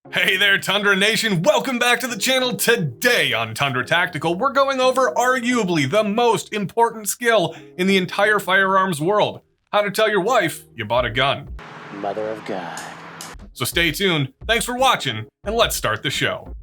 Hey there, Tundra Nation. Welcome back to the channel. Today on Tundra Tactical, we're going over arguably the most important skill in the entire firearms world. How to tell your wife you bought a gun. Mother of God. So stay tuned, thanks for watching, and let's start the show.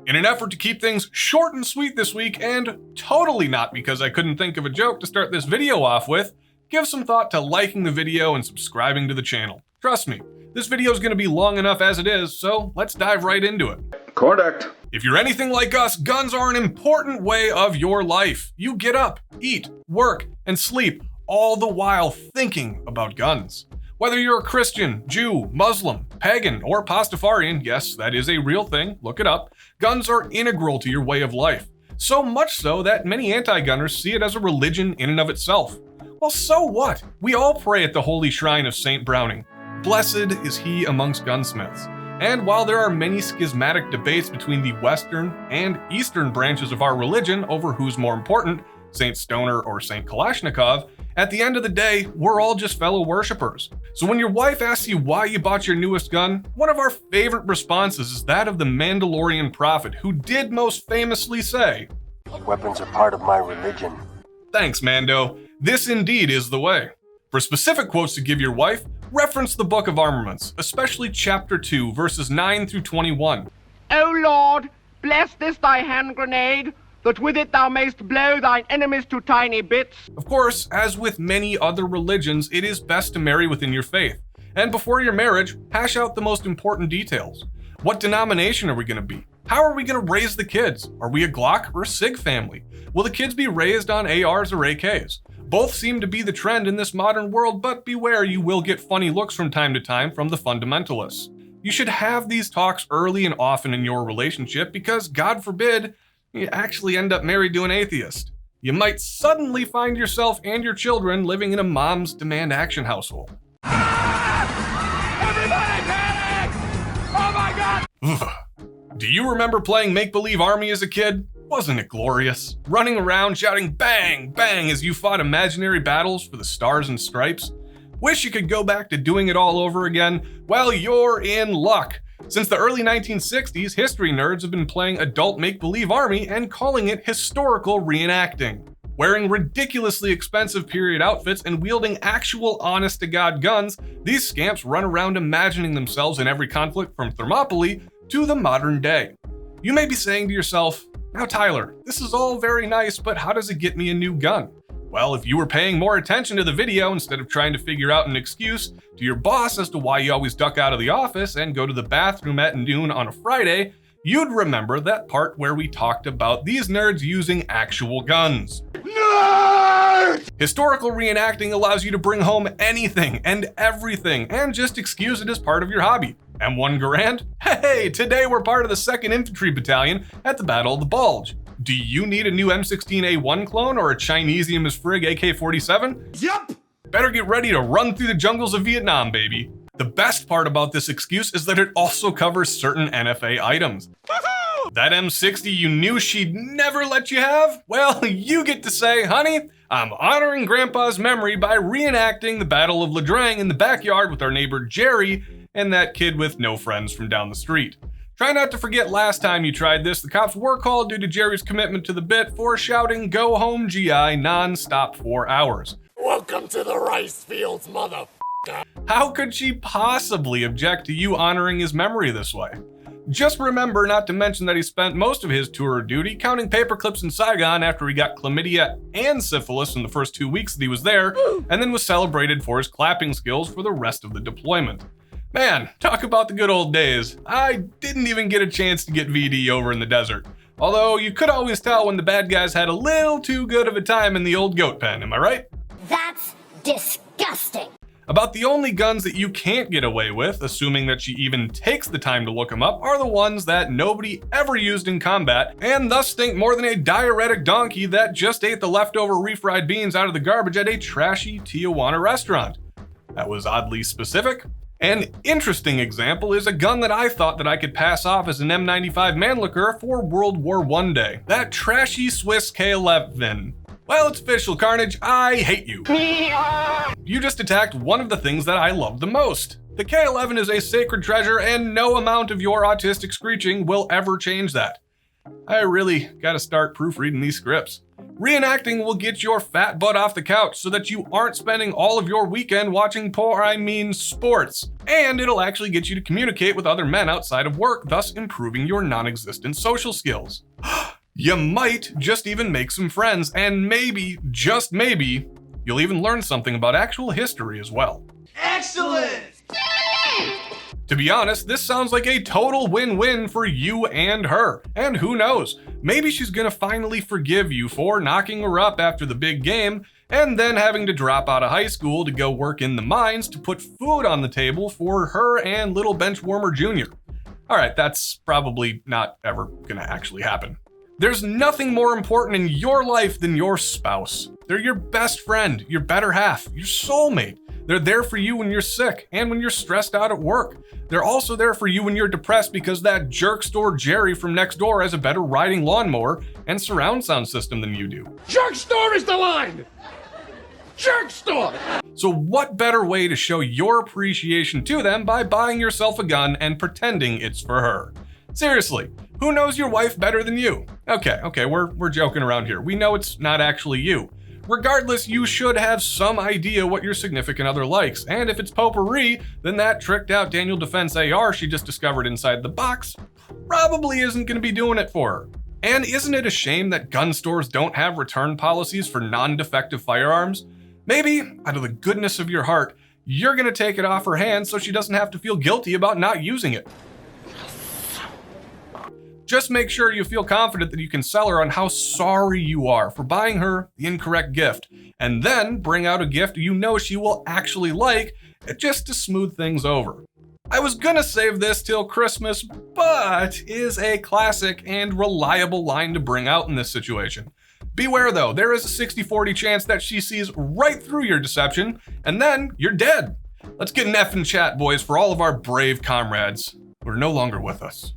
In an effort to keep things short and sweet this week, and totally not because I couldn't think of a joke to start this video off with, give some thought to liking the video and subscribing to the channel. Trust me, this video is going to be long enough as it is, so let's dive right into it. Correct. If you're anything like us, guns are an important way of your life. You get up, eat, work, and sleep, all the while thinking about guns. Whether you're a Christian, Jew, Muslim, pagan, or Pastafarian, yes, that is a real thing, look it up, guns are integral to your way of life. So much so that many anti-gunners see it as a religion in and of itself. Well, so what? We all pray at the holy shrine of St. Browning. Blessed is he amongst gunsmiths. And while there are many schismatic debates between the Western and Eastern branches of our religion over who's more important, St. Stoner or St. Kalashnikov, at the end of the day, we're all just fellow worshippers. So when your wife asks you why you bought your newest gun, one of our favorite responses is that of the Mandalorian prophet, who did most famously say, Weapons are part of my religion. "Thanks, Mando. This indeed is the way." For specific quotes to give your wife, reference the Book of Armaments, especially chapter 2, verses 9 through 21. O Lord, bless this thy hand grenade, that with it thou mayst blow thine enemies to tiny bits. Of course, as with many other religions, it is best to marry within your faith. And before your marriage, hash out the most important details. What denomination are we going to be? How are we going to raise the kids? Are we a Glock or a SIG family? Will the kids be raised on ARs or AKs? Both seem to be the trend in this modern world, but beware, you will get funny looks from time to time from the fundamentalists. You should have these talks early and often in your relationship because, God forbid, you actually end up married to an atheist. You might suddenly find yourself and your children living in a mom's demand action household. Everybody panic! Oh my God! Do you remember playing Make-Believe Army as a kid? Wasn't it glorious? Running around shouting bang, bang as you fought imaginary battles for the stars and stripes? Wish you could go back to doing it all over again? Well, you're in luck. Since the early 1960s, history nerds have been playing adult make-believe army and calling it historical reenacting. Wearing ridiculously expensive period outfits and wielding actual honest-to-God guns, these scamps run around imagining themselves in every conflict from Thermopylae to the modern day. You may be saying to yourself, "Now Tyler, this is all very nice, but how does it get me a new gun?" Well, if you were paying more attention to the video instead of trying to figure out an excuse to your boss as to why you always duck out of the office and go to the bathroom at noon on a Friday, you'd remember that part where we talked about these nerds using actual guns. Nerd! Historical reenacting allows you to bring home anything and everything and just excuse it as part of your hobby. M1 Garand? Hey, today we're part of the 2nd Infantry Battalion at the Battle of the Bulge. Do you need a new M16A1 clone or a Chinesium as frig AK-47? Yup! Better get ready to run through the jungles of Vietnam, baby. The best part about this excuse is that it also covers certain NFA items. Woohoo! That M60 you knew she'd never let you have? Well, you get to say, honey, I'm honoring Grandpa's memory by reenacting the Battle of Ladrang in the backyard with our neighbor Jerry and that kid with no friends from down the street. Try not to forget last time you tried this, the cops were called due to Jerry's commitment to the bit for shouting "Go home, GI" non-stop for hours. Welcome to the rice fields, mother. How could she possibly object to you honoring his memory this way? Just remember not to mention that he spent most of his tour of duty counting paperclips in Saigon after he got chlamydia and syphilis in the first 2 weeks that he was there, and then was celebrated for his clapping skills for the rest of the deployment. Man, talk about the good old days. I didn't even get a chance to get VD over in the desert. Although you could always tell when the bad guys had a little too good of a time in the old goat pen, am I right? That's disgusting. About the only guns that you can't get away with, assuming that she even takes the time to look them up, are the ones that nobody ever used in combat, and thus stink more than a diuretic donkey that just ate the leftover refried beans out of the garbage at a trashy Tijuana restaurant. That was oddly specific. An interesting example is a gun that I thought that I could pass off as an M95 Mannlicher for World War I day. That trashy Swiss K11. Well, it's official, Carnage. I hate you. You just attacked one of the things that I love the most. The K11 is a sacred treasure, and no amount of your autistic screeching will ever change that. I really gotta start proofreading these scripts. Reenacting will get your fat butt off the couch so that you aren't spending all of your weekend watching sports. And it'll actually get you to communicate with other men outside of work, thus improving your non-existent social skills. You might just even make some friends, and maybe, just maybe, you'll even learn something about actual history as well. Excellent! To be honest, this sounds like a total win-win for you and her. And who knows, maybe she's gonna finally forgive you for knocking her up after the big game, and then having to drop out of high school to go work in the mines to put food on the table for her and little Benchwarmer Jr. Alright, that's probably not ever gonna actually happen. There's nothing more important in your life than your spouse. They're your best friend, your better half, your soulmate. They're there for you when you're sick and when you're stressed out at work. They're also there for you when you're depressed because that jerk store Jerry from next door has a better riding lawnmower and surround sound system than you do. Jerk store is the line! Jerk store! So what better way to show your appreciation to them by buying yourself a gun and pretending it's for her? Seriously, who knows your wife better than you? Okay, we're joking around here. We know it's not actually you. Regardless, you should have some idea what your significant other likes, and if it's potpourri, then that tricked out Daniel Defense AR she just discovered inside the box probably isn't going to be doing it for her. And isn't it a shame that gun stores don't have return policies for non-defective firearms? Maybe, out of the goodness of your heart, you're going to take it off her hands so she doesn't have to feel guilty about not using it. Just make sure you feel confident that you can sell her on how sorry you are for buying her the incorrect gift, and then bring out a gift you know she will actually like, just to smooth things over. I was gonna save this till Christmas, but is a classic and reliable line to bring out in this situation. Beware though, there is a 60-40 chance that she sees right through your deception, and then you're dead. Let's get an F in chat, boys, for all of our brave comrades who are no longer with us.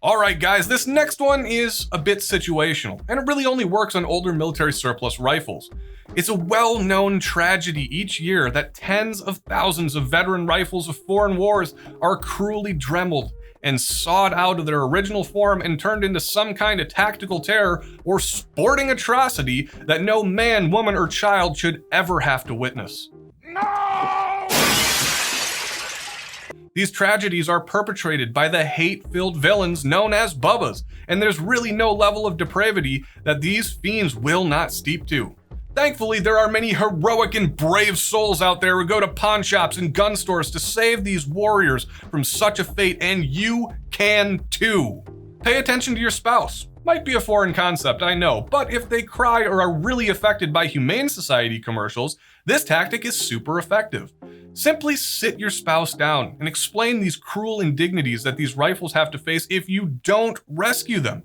Alright guys, this next one is a bit situational, and it really only works on older military surplus rifles. It's a well-known tragedy each year that tens of thousands of veteran rifles of foreign wars are cruelly dremeled and sawed out of their original form and turned into some kind of tactical terror or sporting atrocity that no man, woman, or child should ever have to witness. These tragedies are perpetrated by the hate-filled villains known as Bubbas, and there's really no level of depravity that these fiends will not steep to. Thankfully, there are many heroic and brave souls out there who go to pawn shops and gun stores to save these warriors from such a fate, and you can too. Pay attention to your spouse. Might be a foreign concept, I know, but if they cry or are really affected by Humane Society commercials, this tactic is super effective. Simply sit your spouse down and explain these cruel indignities that these rifles have to face if you don't rescue them.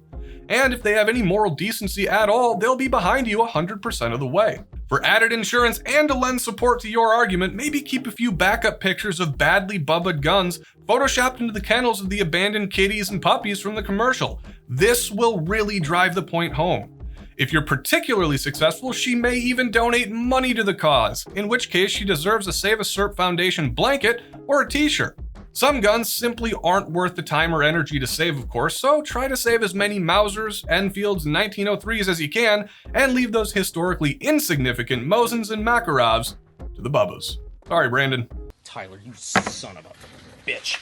And if they have any moral decency at all, they'll be behind you 100% of the way. For added insurance and to lend support to your argument, maybe keep a few backup pictures of badly bubbaed guns photoshopped into the kennels of the abandoned kitties and puppies from the commercial. This will really drive the point home. If you're particularly successful, she may even donate money to the cause, in which case she deserves a Save a Serp Foundation blanket or a t-shirt. Some guns simply aren't worth the time or energy to save, of course, so try to save as many Mausers, Enfields, and 1903s as you can, and leave those historically insignificant Mosins and Makarovs to the Bubbas. Sorry, Brandon. Tyler, you son of a bitch.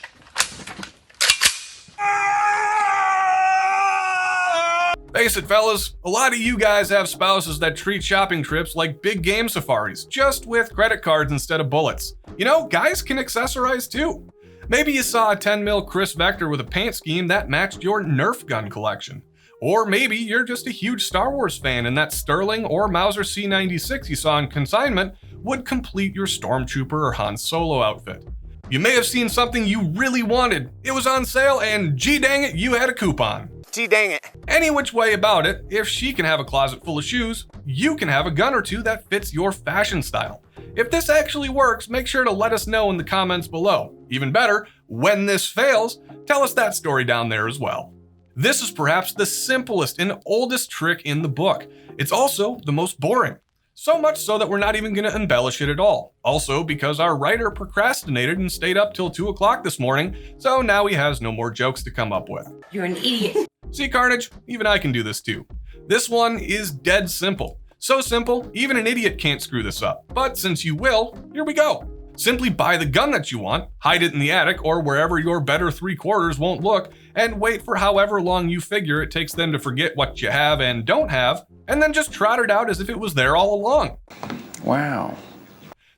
Face it, fellas, a lot of you guys have spouses that treat shopping trips like big game safaris, just with credit cards instead of bullets. You know, guys can accessorize too. Maybe you saw a 10mm Chris Vector with a paint scheme that matched your Nerf gun collection. Or maybe you're just a huge Star Wars fan and that Sterling or Mauser C96 you saw in consignment would complete your Stormtrooper or Han Solo outfit. You may have seen something you really wanted. It was on sale and gee dang it, you had a coupon. Gee dang it. Any which way about it, if she can have a closet full of shoes, you can have a gun or two that fits your fashion style. If this actually works, make sure to let us know in the comments below. Even better, when this fails, tell us that story down there as well. This is perhaps the simplest and oldest trick in the book. It's also the most boring. So much so that we're not even going to embellish it at all. Also because our writer procrastinated and stayed up till 2 o'clock this morning, so now he has no more jokes to come up with. You're an idiot. See, Carnage? Even I can do this too. This one is dead simple. So simple, even an idiot can't screw this up. But since you will, here we go. Simply buy the gun that you want, hide it in the attic or wherever your better 3/4 won't look, and wait for however long you figure it takes them to forget what you have and don't have, and then just trot it out as if it was there all along. Wow.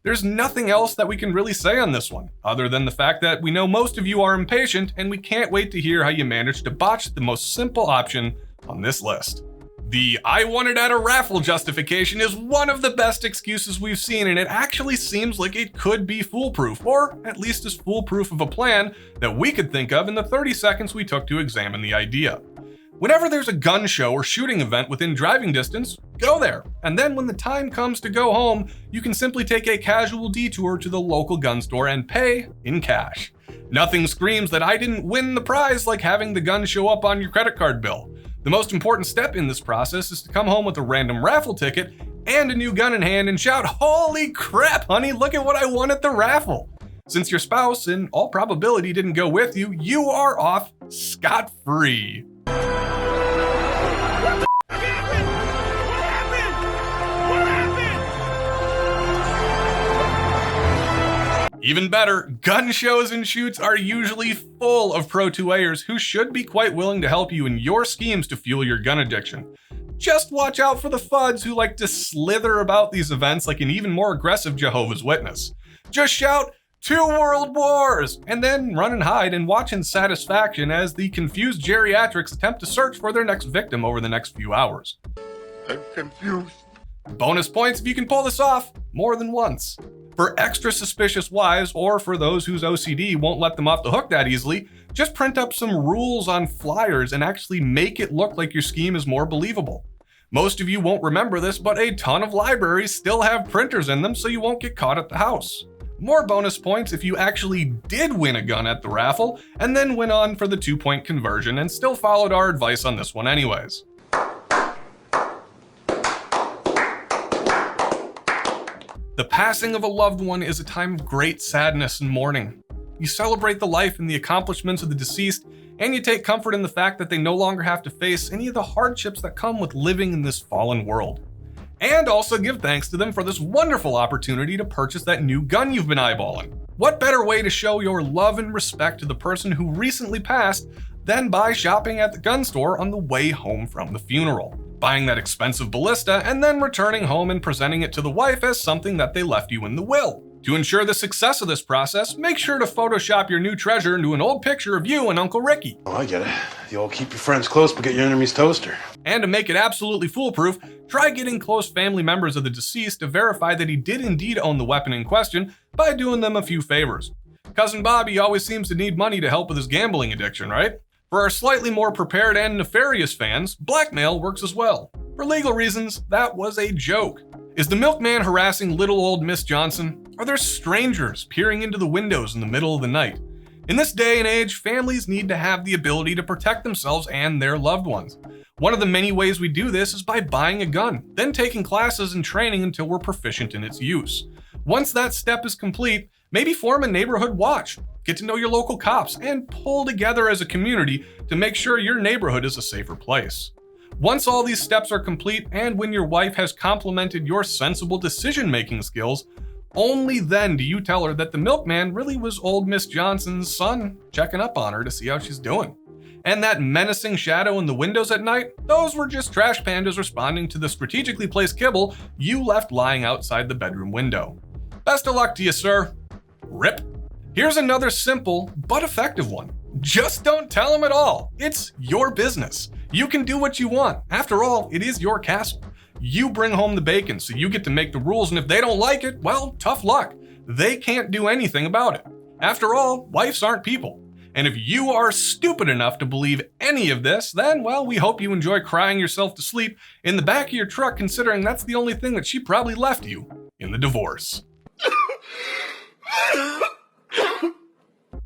There's nothing else that we can really say on this one, other than the fact that we know most of you are impatient and we can't wait to hear how you managed to botch the most simple option on this list. The "I won it at a raffle" justification is one of the best excuses we've seen, and it actually seems like it could be foolproof, or at least as foolproof of a plan that we could think of in the 30 seconds we took to examine the idea. Whenever there's a gun show or shooting event within driving distance, go there, and then when the time comes to go home, you can simply take a casual detour to the local gun store and pay in cash. Nothing screams that I didn't win the prize like having the gun show up on your credit card bill. The most important step in this process is to come home with a random raffle ticket and a new gun in hand and shout, "Holy crap, honey, look at what I won at the raffle." Since your spouse, in all probability, didn't go with you, you are off scot-free. Even better, gun shows and shoots are usually full of pro 2A'ers who should be quite willing to help you in your schemes to fuel your gun addiction. Just watch out for the fuds who like to slither about these events like an even more aggressive Jehovah's Witness. Just shout, "2 world wars!" and then run and hide and watch in satisfaction as the confused geriatrics attempt to search for their next victim over the next few hours. I'm confused. Bonus points if you can pull this off more than once. For extra suspicious wives, or for those whose OCD won't let them off the hook that easily, just print up some rules on flyers and actually make it look like your scheme is more believable. Most of you won't remember this, but a ton of libraries still have printers in them so you won't get caught at the house. More bonus points if you actually did win a gun at the raffle, and then went on for the 2-point conversion and still followed our advice on this one anyways. The passing of a loved one is a time of great sadness and mourning. You celebrate the life and the accomplishments of the deceased, and you take comfort in the fact that they no longer have to face any of the hardships that come with living in this fallen world. And also give thanks to them for this wonderful opportunity to purchase that new gun you've been eyeballing. What better way to show your love and respect to the person who recently passed than by shopping at the gun store on the way home from the funeral, buying that expensive ballista, and then returning home and presenting it to the wife as something that they left you in the will. To ensure the success of this process, make sure to Photoshop your new treasure into an old picture of you and Uncle Ricky. Oh, I get it. The old keep your friends close but get your enemies toaster. And to make it absolutely foolproof, try getting close family members of the deceased to verify that he did indeed own the weapon in question by doing them a few favors. Cousin Bobby always seems to need money to help with his gambling addiction, right? For our slightly more prepared and nefarious fans, blackmail works as well. For legal reasons, that was a joke. Is the milkman harassing little old Miss Johnson? Are there strangers peering into the windows in the middle of the night? In this day and age, families need to have the ability to protect themselves and their loved ones. One of the many ways we do this is by buying a gun, then taking classes and training until we're proficient in its use. Once that step is complete, maybe form a neighborhood watch, get to know your local cops, and pull together as a community to make sure your neighborhood is a safer place. Once all these steps are complete, and when your wife has complimented your sensible decision-making skills, only then do you tell her that the milkman really was old Miss Johnson's son checking up on her to see how she's doing. And that menacing shadow in the windows at night, those were just trash pandas responding to the strategically placed kibble you left lying outside the bedroom window. Best of luck to you, sir. Rip. Here's another simple but effective one. Just don't tell them at all. It's your business. You can do what you want. After all, it is your castle. You bring home the bacon, so you get to make the rules, and if they don't like it, well, tough luck. They can't do anything about it. After all, wives aren't people. And if you are stupid enough to believe any of this, then, well, we hope you enjoy crying yourself to sleep in the back of your truck, considering that's the only thing that she probably left you in the divorce.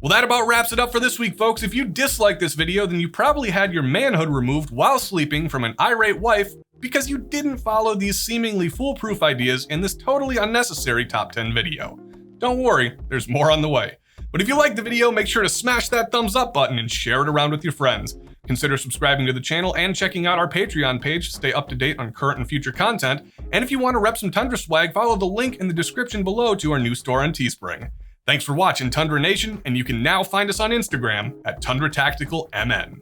Well, that about wraps it up for this week, folks. If you dislike this video, then you probably had your manhood removed while sleeping from an irate wife because you didn't follow these seemingly foolproof ideas in this totally unnecessary top 10 video. Don't worry, there's more on the way. But if you liked the video, make sure to smash that thumbs up button and share it around with your friends. Consider subscribing to the channel and checking out our Patreon page to stay up to date on current and future content. And if you want to rep some Tundra swag, follow the link in the description below to our new store on Teespring. Thanks for watching, Tundra Nation, and you can now find us on Instagram at TundraTacticalMN.